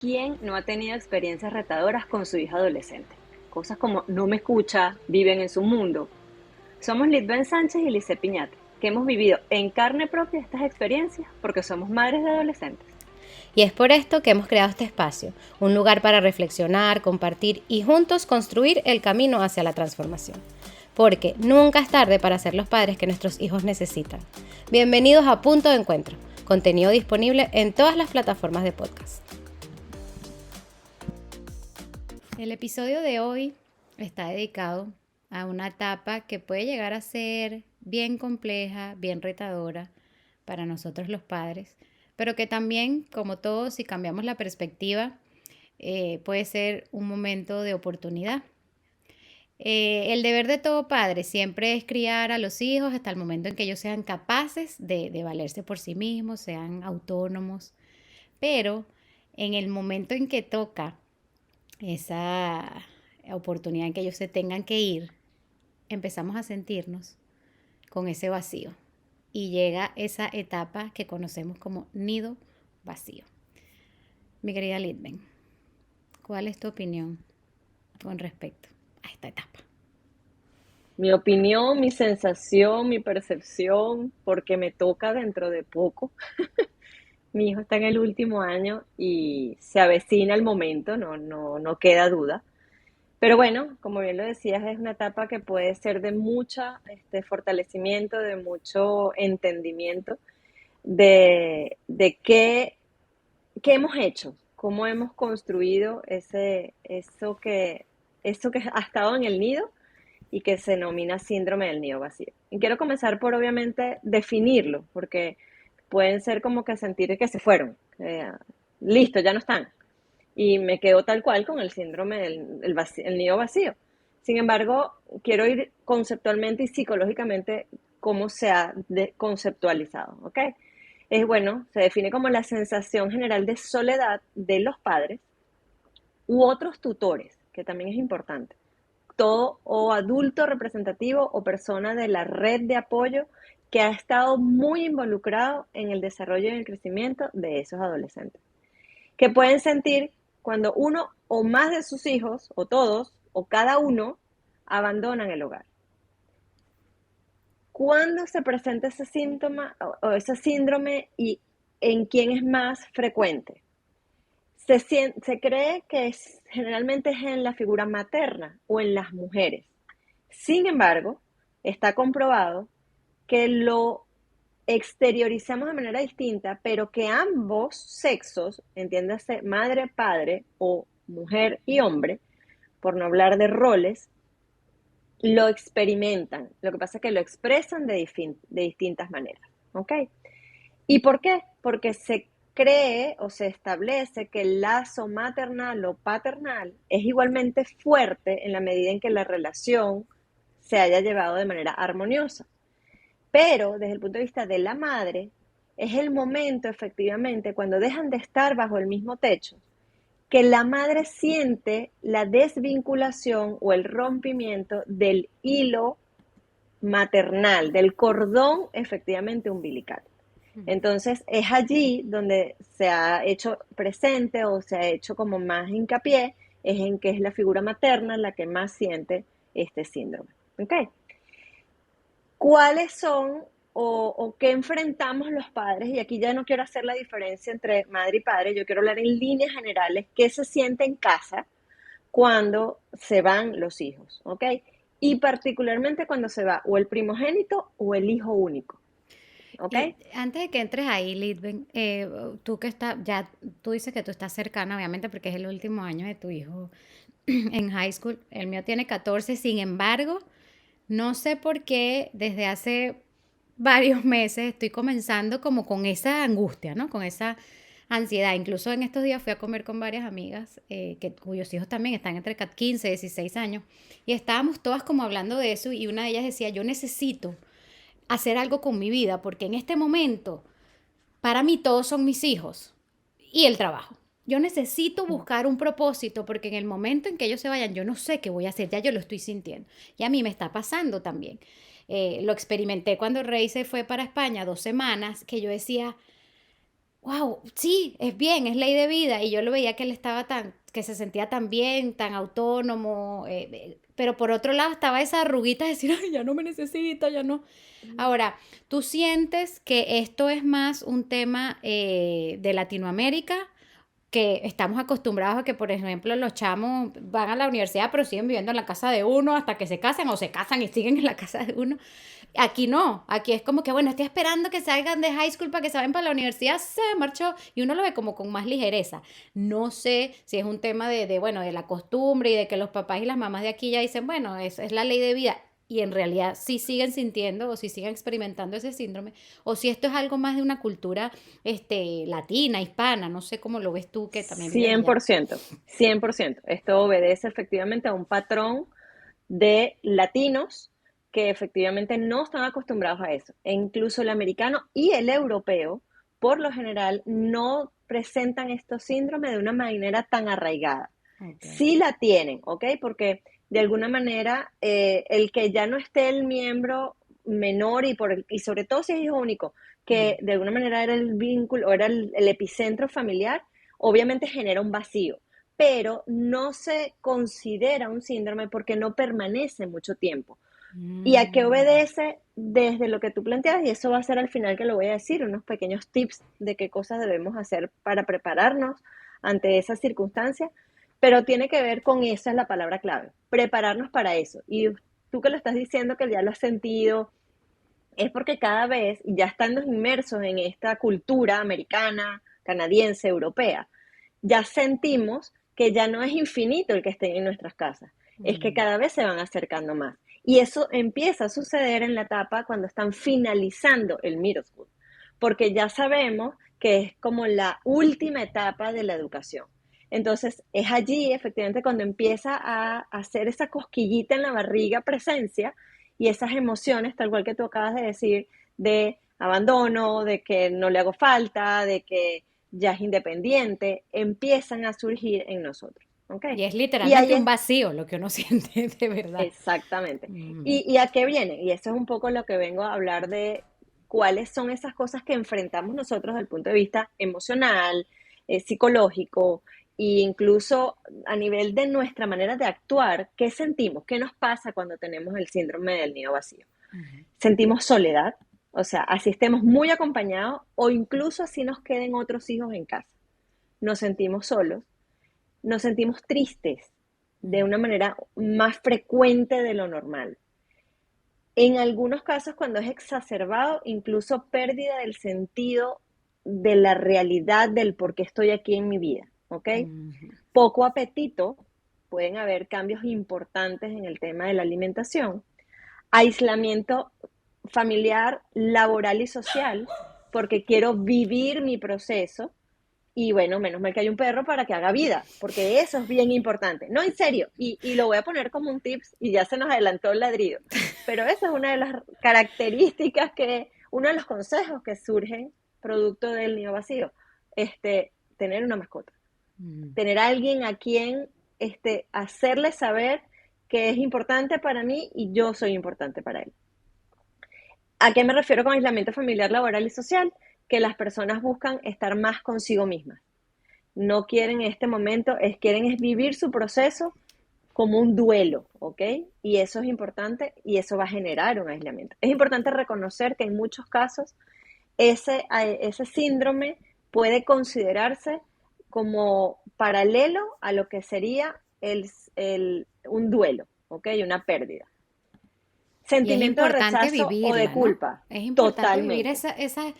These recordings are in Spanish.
¿Quién no ha tenido experiencias retadoras con su hija adolescente? Cosas como no me escucha, viven en su mundo. Somos Litben Sánchez y Lice Piñate, que hemos vivido en carne propia estas experiencias porque somos madres de adolescentes. Y es por esto que hemos creado este espacio, un lugar para reflexionar, compartir y juntos construir el camino hacia la transformación. Porque nunca es tarde para ser los padres que nuestros hijos necesitan. Bienvenidos a Punto de Encuentro, contenido disponible en todas las plataformas de podcast. El episodio de hoy está dedicado a una etapa que puede llegar a ser bien compleja, bien retadora para nosotros los padres, pero que también, como todos, si cambiamos la perspectiva, puede ser un momento de oportunidad. El deber de todo padre siempre es criar a los hijos hasta el momento en que ellos sean capaces de valerse por sí mismos, sean autónomos, pero en el momento en que toca esa oportunidad en que ellos se tengan que ir, empezamos a sentirnos con ese vacío y llega esa etapa que conocemos como nido vacío. Mi querida Litven, ¿cuál es tu opinión con respecto a esta etapa? Mi opinión, mi sensación, mi percepción, porque me toca dentro de poco. Mi hijo está en el último año y se avecina el momento, no queda duda. Pero bueno, como bien lo decías, es una etapa que puede ser de mucha fortalecimiento, de mucho entendimiento de qué hemos hecho, cómo hemos construido eso que ha estado en el nido y que se denomina síndrome del nido vacío. Y quiero comenzar por obviamente definirlo, porque pueden ser como que sentir que se fueron, listo, ya no están y me quedo tal cual con el síndrome del nido vacío. Sin embargo, quiero ir conceptualmente y psicológicamente cómo se ha conceptualizado, ¿ok? Es bueno, se define como la sensación general de soledad de los padres u otros tutores, que también es importante. Todo o adulto representativo o persona de la red de apoyo que ha estado muy involucrado en el desarrollo y el crecimiento de esos adolescentes que pueden sentir cuando uno o más de sus hijos, o todos, o cada uno, abandonan el hogar. ¿Cuándo se presenta ese síntoma o ese síndrome y en quién es más frecuente? Se cree que generalmente es en la figura materna o en las mujeres. Sin embargo, está comprobado que lo exteriorizamos de manera distinta, pero que ambos sexos, entiéndase madre, padre o mujer y hombre, por no hablar de roles, lo experimentan. Lo que pasa es que lo expresan de distintas maneras. ¿Ok? ¿Y por qué? Porque se cree o se establece que el lazo maternal o paternal es igualmente fuerte en la medida en que la relación se haya llevado de manera armoniosa. Pero desde el punto de vista de la madre, es el momento efectivamente cuando dejan de estar bajo el mismo techo, que la madre siente la desvinculación o el rompimiento del hilo maternal, del cordón efectivamente umbilical. Entonces es allí donde se ha hecho presente o se ha hecho como más hincapié, es en que es la figura materna la que más siente este síndrome. ¿Okay? ¿Cuáles son o qué enfrentamos los padres? Y aquí ya no quiero hacer la diferencia entre madre y padre, yo quiero hablar en líneas generales, qué se siente en casa cuando se van los hijos, ¿ok? Y particularmente cuando se va o el primogénito o el hijo único, ¿ok? Y antes de que entres ahí, Litven, tú que estás, ya tú dices que tú estás cercana, obviamente, porque es el último año de tu hijo en high school. El mío tiene 14, sin embargo, no sé por qué desde hace varios meses estoy comenzando como con esa angustia, ¿no? Con esa ansiedad. Incluso en estos días fui a comer con varias amigas cuyos hijos también están entre 15 y 16 años y estábamos todas como hablando de eso y una de ellas decía, yo necesito hacer algo con mi vida porque en este momento para mí todos son mis hijos y el trabajo. Yo necesito buscar un propósito porque en el momento en que ellos se vayan, yo no sé qué voy a hacer, ya yo lo estoy sintiendo. Y a mí me está pasando también. Lo experimenté cuando Rey se fue para España 2 semanas, que yo decía, wow, sí, es bien, es ley de vida. Y yo lo veía que él estaba que se sentía tan bien, tan autónomo, pero por otro lado estaba esa arruguita de decir, ay, ya no me necesita, ya no. Ahora, ¿tú sientes que esto es más un tema de Latinoamérica? Que estamos acostumbrados a que, por ejemplo, los chamos van a la universidad pero siguen viviendo en la casa de uno hasta que se casan o se casan y siguen en la casa de uno. Aquí no, aquí es como que, bueno, estoy esperando que salgan de high school para que se vayan para la universidad, se marchó y uno lo ve como con más ligereza. No sé si es un tema bueno, de la costumbre y de que los papás y las mamás de aquí ya dicen, bueno, es la ley de vida y en realidad sí siguen sintiendo o sí siguen experimentando ese síndrome, o si esto es algo más de una cultura latina, hispana, no sé cómo lo ves tú que también vives Cien allá. por ciento, 100%. Esto obedece efectivamente a un patrón de latinos que efectivamente no están acostumbrados a eso. E incluso el americano y el europeo, por lo general, no presentan estos síndromes de una manera tan arraigada. Okay. Sí la tienen, ¿ok? Porque de alguna manera el que ya no esté el miembro menor y sobre todo si es hijo único, que de alguna manera era el vínculo o era el epicentro familiar, obviamente genera un vacío, pero no se considera un síndrome porque no permanece mucho tiempo. ¿Y a qué Mm. obedece desde lo que tú planteas? Y eso va a ser al final que lo voy a decir, unos pequeños tips de qué cosas debemos hacer para prepararnos ante esas circunstancias, pero tiene que ver con esa es la palabra clave, prepararnos para eso. Y tú que lo estás diciendo, que ya lo has sentido, es porque cada vez, ya estando inmersos en esta cultura americana, canadiense, europea, ya sentimos que ya no es infinito el que estén en nuestras casas, es que Mm. cada vez se van acercando más. Y eso empieza a suceder en la etapa cuando están finalizando el middle school, porque ya sabemos que es como la última etapa de la educación. Entonces, es allí efectivamente cuando empieza a hacer esa cosquillita en la barriga presencia y esas emociones, tal cual que tú acabas de decir, de abandono, de que no le hago falta, de que ya es independiente, empiezan a surgir en nosotros. ¿Ok? Y es Y ahí literalmente un es vacío lo que uno siente de verdad. exactamente. Mm. ¿Y a qué viene? Y eso es un poco lo que vengo a hablar de cuáles son esas cosas que enfrentamos nosotros desde el punto de vista emocional, psicológico e incluso a nivel de nuestra manera de actuar. ¿Qué sentimos? ¿Qué nos pasa cuando tenemos el síndrome del nido vacío? Ujú. Sentimos soledad, o sea, así estemos muy acompañados o incluso así nos queden otros hijos en casa. Nos sentimos solos, nos sentimos tristes de una manera más frecuente de lo normal. En algunos casos, cuando es exacerbado, incluso pérdida del sentido de la realidad del por qué estoy aquí en mi vida, ¿ok? Ujú. Poco apetito, pueden haber cambios importantes en el tema de la alimentación, aislamiento familiar, laboral y social, porque quiero vivir mi proceso. Y bueno, menos mal que hay un perro para que haga vida, porque eso es bien importante. No, en serio, y lo voy a poner como un tips y ya se nos adelantó el ladrido. Pero esa es una de las características uno de los consejos que surgen producto del nido vacío, tener una mascota, Mm. tener a alguien a quien hacerle saber que es importante para mí y yo soy importante para él. ¿A qué me refiero con aislamiento familiar, laboral y social? Que las personas buscan estar más consigo mismas. No quieren en este momento, quieren es vivir su proceso como un duelo, ¿ok? Y eso es importante y eso va a generar un aislamiento. Es importante reconocer que en muchos casos ese síndrome puede considerarse como paralelo a lo que sería un duelo, ¿ok? Una pérdida. Y es Sentimiento de importante rechazo o de vivirla, ¿no? culpa, Es importante vivir totalmente.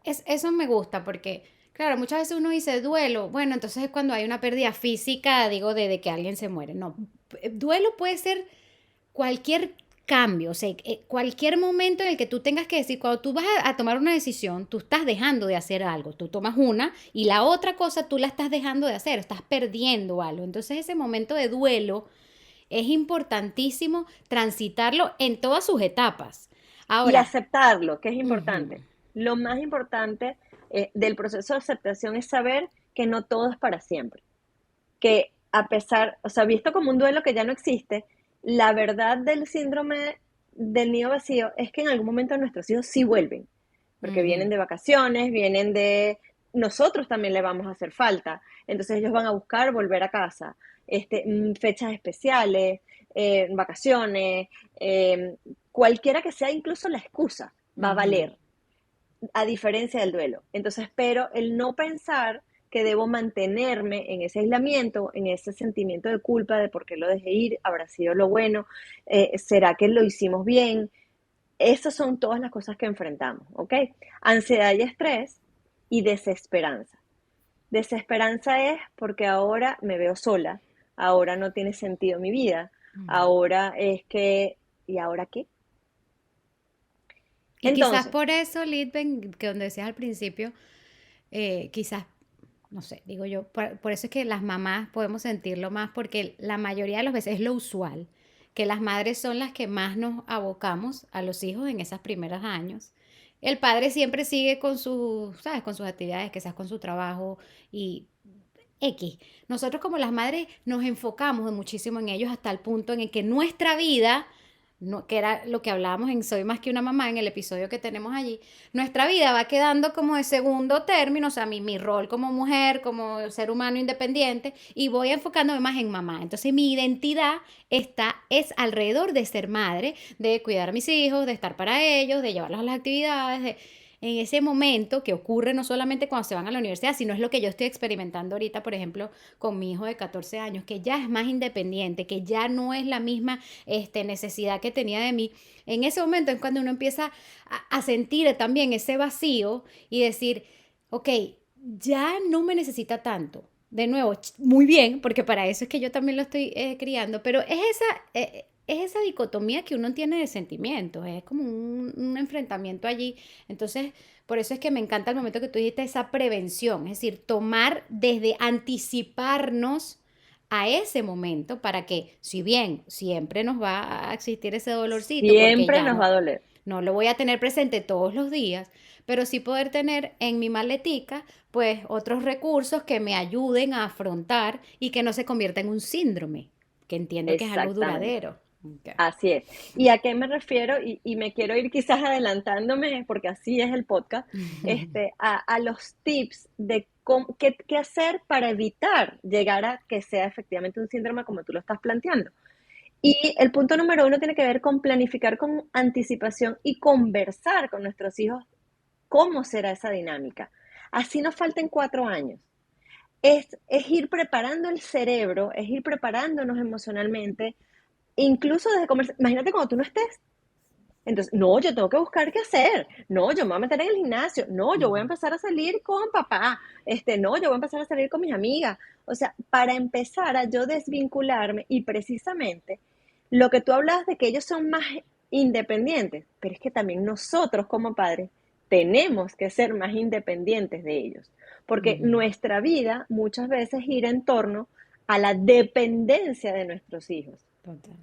eso me gusta porque, claro, muchas veces uno dice duelo, bueno, entonces es cuando hay una pérdida física, digo, de que alguien se muere. No, duelo puede ser cualquier cambio, o sea, cualquier momento en el que tú tengas que decir, cuando tú vas a tomar una decisión, tú estás dejando de hacer algo, tú tomas una y la otra cosa tú la estás dejando de hacer, estás perdiendo algo. Entonces ese momento de duelo es importantísimo transitarlo en todas sus etapas. Y Ahora, aceptarlo, que es ujú, importante. Lo más importante del proceso de aceptación es saber que no todo es para siempre. Que a pesar, o sea, visto como un duelo que ya no existe, la verdad del síndrome del nido vacío es que en algún momento nuestros hijos sí vuelven, porque ujú, vienen de vacaciones, vienen de nosotros también le vamos a hacer falta. Entonces ellos van a buscar volver a casa, fechas especiales, vacaciones, cualquiera que sea, incluso la excusa va a Ujú. valer, a diferencia del duelo. Entonces, pero el no pensar que debo mantenerme en ese aislamiento, en ese sentimiento de culpa de por qué lo dejé ir, habrá sido lo bueno, será que lo hicimos bien. Esas son todas las cosas que enfrentamos, ¿ok? Ansiedad y estrés y desesperanza. Desesperanza es porque ahora me veo sola, ahora no tiene sentido mi vida, ahora es que, ¿y ahora qué? Y quizás Entonces, por eso, Litven, que donde decías al principio, quizás, no sé, digo yo, por eso es que las mamás podemos sentirlo más, porque la mayoría de las veces es lo usual, que las madres son las que más nos abocamos a los hijos en esos primeros años. El padre siempre sigue con sus, ¿sabes? Con sus actividades, quizás con su trabajo y X. Nosotros como las madres nos enfocamos muchísimo en ellos hasta el punto en el que nuestra vida, no, que era lo que hablábamos en Soy más que una mamá, en el episodio que tenemos allí, nuestra vida va quedando como de segundo término, o sea, mi rol como mujer, como ser humano independiente, y voy enfocándome más en mamá. Entonces mi identidad es alrededor de ser madre, de cuidar a mis hijos, de estar para ellos, de llevarlos a las actividades, de en ese momento que ocurre no solamente cuando se van a la universidad, sino es lo que yo estoy experimentando ahorita, por ejemplo, con mi hijo de 14 años, que ya es más independiente, que ya no es la misma necesidad que tenía de mí. En ese momento es cuando uno empieza a sentir también ese vacío y decir, ok, ya no me necesita tanto. De nuevo, muy bien, porque para eso es que yo también lo estoy criando, pero es esa dicotomía que uno tiene de sentimientos, es como un enfrentamiento allí. Entonces, por eso es que me encanta el momento que tú dijiste esa prevención, es decir, tomar desde anticiparnos a ese momento para que, si bien siempre nos va a existir ese dolorcito, porque siempre ya nos va a doler. no lo voy a tener presente todos los días, pero sí poder tener en mi maletica, pues, otros recursos que me ayuden a afrontar y que no se convierta en un síndrome, que entiendo que es algo Exactamente. duradero. Okay. Así es. ¿Y a qué me refiero? Y me quiero ir quizás adelantándome, porque así es el podcast, a los tips de qué hacer para evitar llegar a que sea efectivamente un síndrome como tú lo estás planteando. Y el punto número uno tiene que ver con planificar con anticipación y conversar con nuestros hijos cómo será esa dinámica. Así nos falten 4 años. Es ir preparando el cerebro, es ir preparándonos emocionalmente, incluso desde conversar. Imagínate cuando tú no estés. Entonces, no, yo tengo que buscar qué hacer. No, yo me voy a meter en el gimnasio. No, yo voy a empezar a salir con papá. No, yo voy a empezar a salir con mis amigas. O sea, para empezar a yo desvincularme y precisamente lo que tú hablas de que ellos son más independientes, pero es que también nosotros como padres tenemos que ser más independientes de ellos, porque nuestra vida muchas veces gira en torno a la dependencia de nuestros hijos. Total.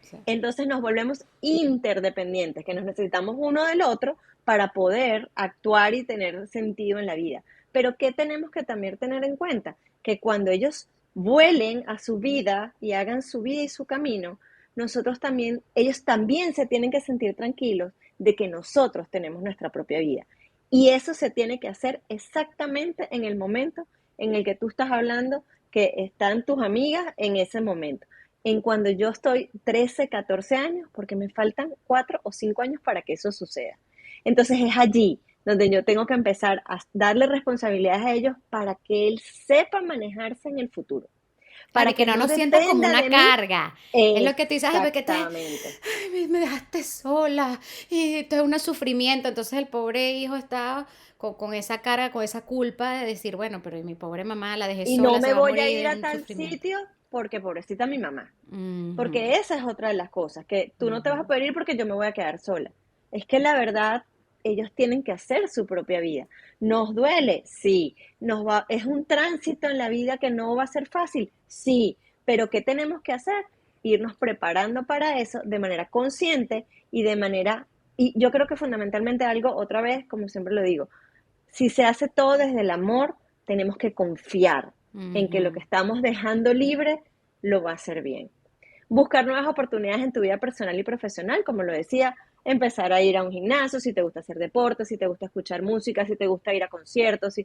Sí. Entonces nos volvemos interdependientes, que nos necesitamos uno del otro para poder actuar y tener sentido en la vida. Pero ¿qué tenemos que también tener en cuenta? Que cuando ellos vuelen a su vida y hagan su vida y su camino, nosotros también, ellos también se tienen que sentir tranquilos de que nosotros tenemos nuestra propia vida. Y eso se tiene que hacer exactamente en el momento en el que tú estás hablando, que están tus amigas en ese momento en cuando yo estoy 13, 14 años, porque me faltan 4 o 5 años para que eso suceda. Entonces es allí donde yo tengo que empezar a darle responsabilidades a ellos para que él sepa manejarse en el futuro, Claro, y para que que no no nos sienta como dependa una de mí. carga. Es lo que tú dices, ay, porque Exactamente. ay, me dejaste sola y esto es un sufrimiento. Entonces el pobre hijo está con esa carga, con esa culpa de decir, bueno, pero mi pobre mamá la dejé Y no sola, se me va a voy a morir ir de a un tal sufrimiento. sitio porque pobrecita mi mamá. Ujú, Porque esa es otra de las cosas, que tú no te vas a ujú. poder ir porque yo me voy a quedar sola. Es que la verdad, ellos tienen que hacer su propia vida. ¿Nos duele? Sí. ¿Es un tránsito en la vida que no va a ser fácil? Sí. Pero ¿qué tenemos que hacer? Irnos preparando para eso de manera consciente y de manera, y yo creo que fundamentalmente algo, otra vez, como siempre lo digo, si se hace todo desde el amor, tenemos que confiar en que lo que Ujú. estamos dejando libre lo va a hacer bien. Buscar nuevas oportunidades en tu vida personal y profesional, como lo decía, empezar a ir a un gimnasio, si te gusta hacer deporte, si te gusta escuchar música, si te gusta ir a conciertos,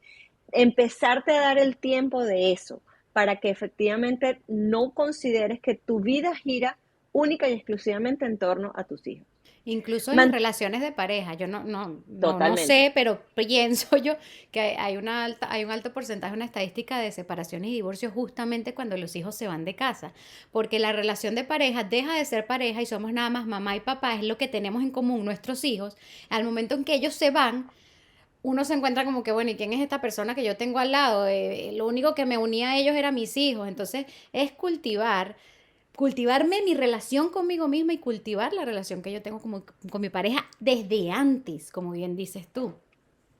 empezarte a dar el tiempo de eso para que efectivamente no consideres que tu vida gira única y exclusivamente en torno a tus hijos. Incluso en las Man relaciones de pareja, yo no Totalmente. sé, pero pienso yo que hay un alto porcentaje, una estadística de separaciones y divorcios justamente cuando los hijos se van de casa, porque la relación de pareja deja de ser pareja y somos nada más mamá y papá, es lo que tenemos en común nuestros hijos. Al momento en que ellos se van, uno se encuentra como que, bueno, ¿y quién es esta persona que yo tengo al lado? Lo único que me unía a ellos era mis hijos. Entonces, es cultivarme mi relación conmigo misma y cultivar la relación que yo tengo con mi pareja desde antes, como bien dices tú.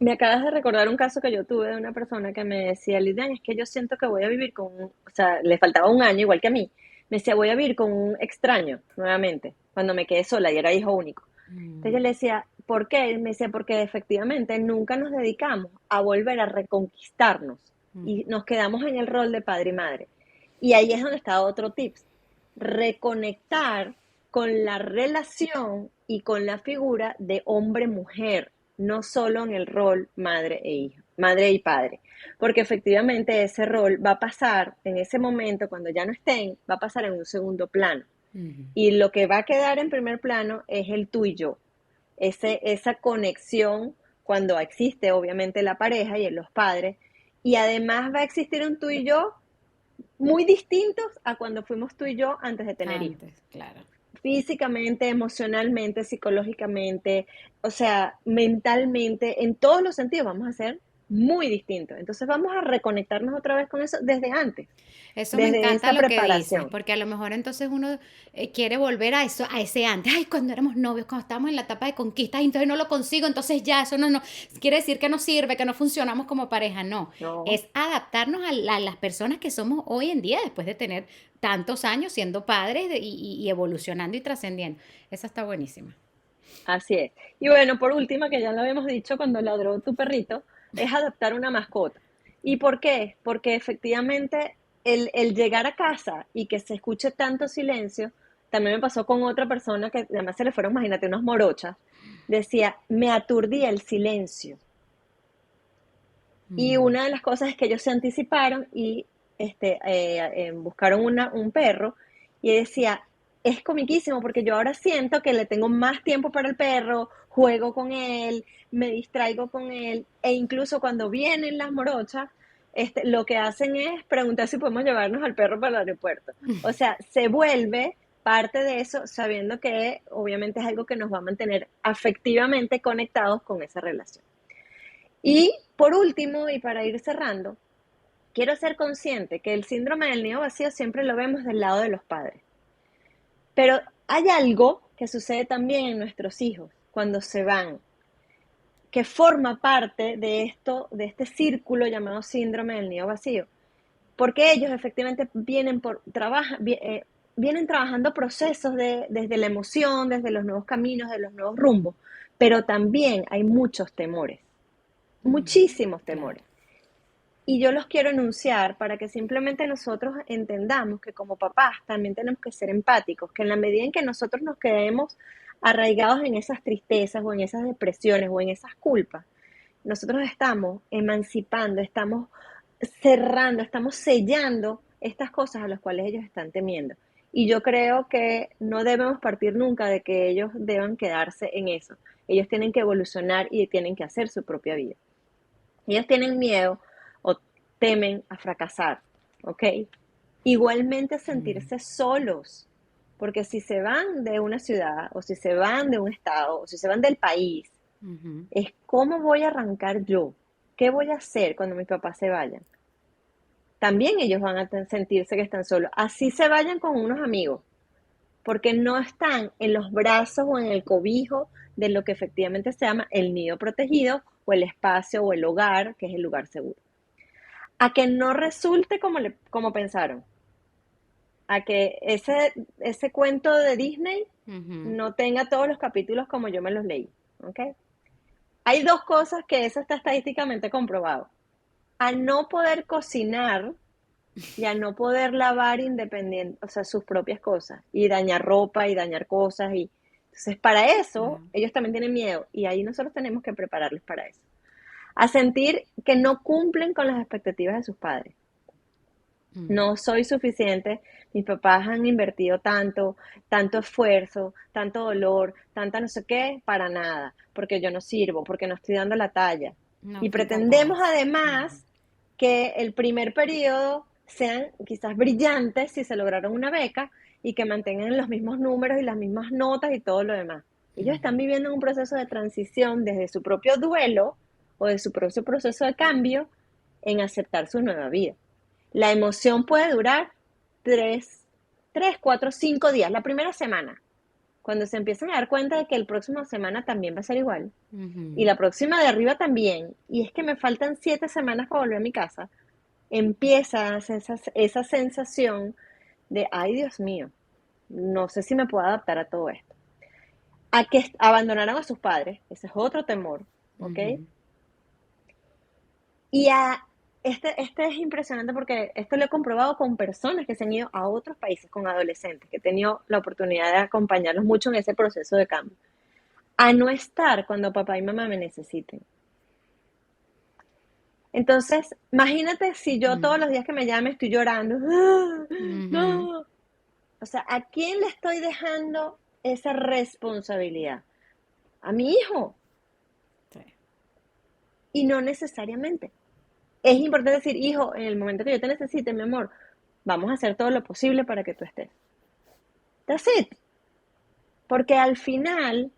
Me acabas de recordar un caso que yo tuve de una persona que me decía, Lidian, es que yo siento que voy a vivir o sea, le faltaba un año igual que a mí. Me decía, voy a vivir con un extraño nuevamente, cuando me quedé sola y era hijo único. Entonces yo Mm, le decía, ¿por qué? Y me decía, porque efectivamente nunca nos dedicamos a volver a reconquistarnos mm, y nos quedamos en el rol de padre y madre. Y ahí es donde está otro tips, reconectar con la relación y con la figura de hombre-mujer, no solo en el rol madre e hijo, madre y padre, porque efectivamente ese rol va a pasar en ese momento, cuando ya no estén, va a pasar en un segundo plano. mm. Y lo que va a quedar en primer plano es el tú y yo, esa conexión cuando existe obviamente la pareja y los padres, y además va a existir un tú y yo muy distintos a cuando fuimos tú y yo antes de tener hijos. Antes, claro. Físicamente, emocionalmente, psicológicamente, o sea, mentalmente, en todos los sentidos vamos a ser muy distintos. Entonces vamos a reconectarnos otra vez con eso desde antes, Eso me desde encanta esa lo que dices, preparación. porque a lo mejor entonces uno quiere volver a eso, a ese antes. Ay, cuando éramos novios, cuando estábamos en la etapa de conquista, y entonces no lo consigo, entonces ya, eso no quiere decir que no sirve, que no funcionamos como pareja. No, No, es adaptarnos a las personas que somos hoy en día, después de tener tantos años siendo padres y evolucionando y trascendiendo. Esa está buenísima. así es. Y bueno, por último, que ya lo habíamos dicho cuando ladró tu perrito, es adoptar una mascota. ¿Y por qué? Porque efectivamente el llegar a casa y que se escuche tanto silencio, también me pasó con otra persona que además se le fueron, imagínate, unos morochas, decía, me aturdía el silencio. Y Mm. una de las cosas es que ellos se anticiparon y buscaron un perro y decía, es comiquísimo porque yo ahora siento que le tengo más tiempo para el perro, juego con él, me distraigo con él e incluso cuando vienen las morochas, lo que hacen es preguntar si podemos llevarnos al perro para el aeropuerto. O sea, se vuelve parte de eso sabiendo que obviamente es algo que nos va a mantener afectivamente conectados con esa relación. Y por último, y para ir cerrando, quiero ser consciente que el síndrome del nido vacío siempre lo vemos del lado de los padres. Pero hay algo que sucede también en nuestros hijos cuando se van, que forma parte de esto, de este círculo llamado síndrome del nido vacío. Porque ellos efectivamente vienen trabajando procesos desde la emoción, desde los nuevos caminos, de los nuevos rumbos, pero también hay muchos temores, Mm, muchísimos claro. temores. Y yo los quiero enunciar para que simplemente nosotros entendamos que como papás también tenemos que ser empáticos, que en la medida en que nosotros nos quedemos arraigados en esas tristezas o en esas depresiones o en esas culpas, nosotros estamos emancipando, estamos cerrando, estamos sellando estas cosas a las cuales ellos están temiendo. Y yo creo que no debemos partir nunca de que ellos deban quedarse en eso. Ellos tienen que evolucionar y tienen que hacer su propia vida. Ellos tienen miedo o temen a fracasar, ¿ok? Igualmente a Mm, sentirse solos, porque si se van de una ciudad o si se van de un estado o si se van del país, ujú. es cómo voy a arrancar yo, qué voy a hacer cuando mis papás se vayan. También ellos van a sentirse que están solos, así se vayan con unos amigos, porque no están en los brazos o en el cobijo de lo que efectivamente se llama el nido protegido o el espacio o el hogar, que es el lugar seguro. A que no resulte como pensaron, a que ese cuento de Disney Ujú. no tenga todos los capítulos como yo me los leí. ¿Ok? Hay dos cosas que eso está estadísticamente comprobado. Al no poder cocinar y al no poder lavar independiente, o sea, sus propias cosas, y dañar ropa y dañar cosas, y Entonces, para eso, Wow. ellos también tienen miedo y ahí nosotros tenemos que prepararlos para eso. A sentir que no cumplen con las expectativas de sus padres. Mm. No soy suficiente, mis papás han invertido tanto, tanto esfuerzo, tanto dolor, tanta no sé qué, para nada, porque yo no sirvo, porque no estoy dando la talla. No Y fui pretendemos capaz. Mm. además que el primer periodo sean quizás brillantes si se lograron una beca y que mantengan los mismos números y las mismas notas y todo lo demás. Ellos están Ujú. viviendo un proceso de transición desde su propio duelo o de su propio proceso de cambio en aceptar su nueva vida. La emoción puede durar 3, 4, 5 días, la primera semana, cuando se empiezan a dar cuenta de que el próximo semana también va a ser igual, y Ujú. la próxima de arriba también, y es que me faltan 7 semanas para volver a mi casa, empieza esa sensación de, ay Dios mío, no sé si me puedo adaptar a todo esto. A que abandonaran a sus padres, ese es otro temor, ¿ok? Ujú. Y este es impresionante porque esto lo he comprobado con personas que se han ido a otros países, con adolescentes, que he tenido la oportunidad de acompañarlos mucho en ese proceso de cambio. A no estar cuando papá y mamá me necesiten. Entonces, imagínate si yo todos Mm. los días que me llame estoy llorando. ¡Ah! Ujú. No. O sea, ¿a quién le estoy dejando esa responsabilidad? A mi hijo. Sí. Y no necesariamente. Es importante decir, hijo, en el momento que yo te necesite, mi amor, vamos a hacer todo lo posible para que tú estés. That's it. Porque al final,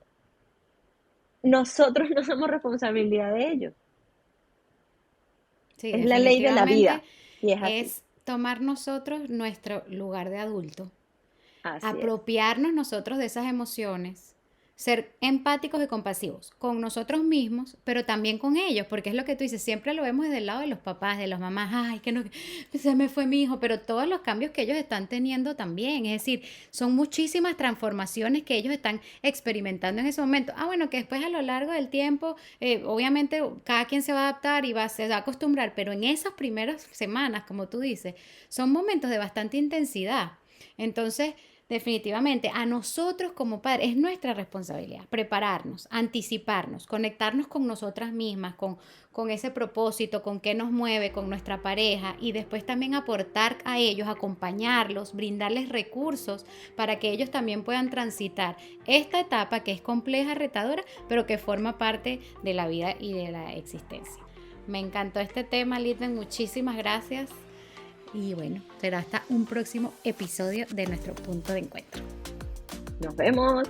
nosotros no somos responsabilidad de ellos. Sí, Es la ley de la definitivamente vida. Y es así. es tomar nosotros nuestro lugar de adulto, Así es. apropiarnos nosotros de esas emociones, ser empáticos y compasivos con nosotros mismos, pero también con ellos, porque es lo que tú dices, siempre lo vemos desde el lado de los papás, de las mamás, ay, que no, se me fue mi hijo, pero todos los cambios que ellos están teniendo también, es decir, son muchísimas transformaciones que ellos están experimentando en ese momento. Ah, bueno, que después a lo largo del tiempo, obviamente cada quien se va a adaptar y se va a acostumbrar, pero en esas primeras semanas, como tú dices, son momentos de bastante intensidad. Entonces, definitivamente, a nosotros como padres es nuestra responsabilidad prepararnos, anticiparnos, conectarnos con nosotras mismas, con ese propósito, con qué nos mueve, con nuestra pareja y después también aportar a ellos, acompañarlos, brindarles recursos para que ellos también puedan transitar esta etapa que es compleja, retadora, pero que forma parte de la vida y de la existencia. Me encantó este tema, Litten, muchísimas gracias. Y bueno, será hasta un próximo episodio de nuestro punto de encuentro. Nos vemos.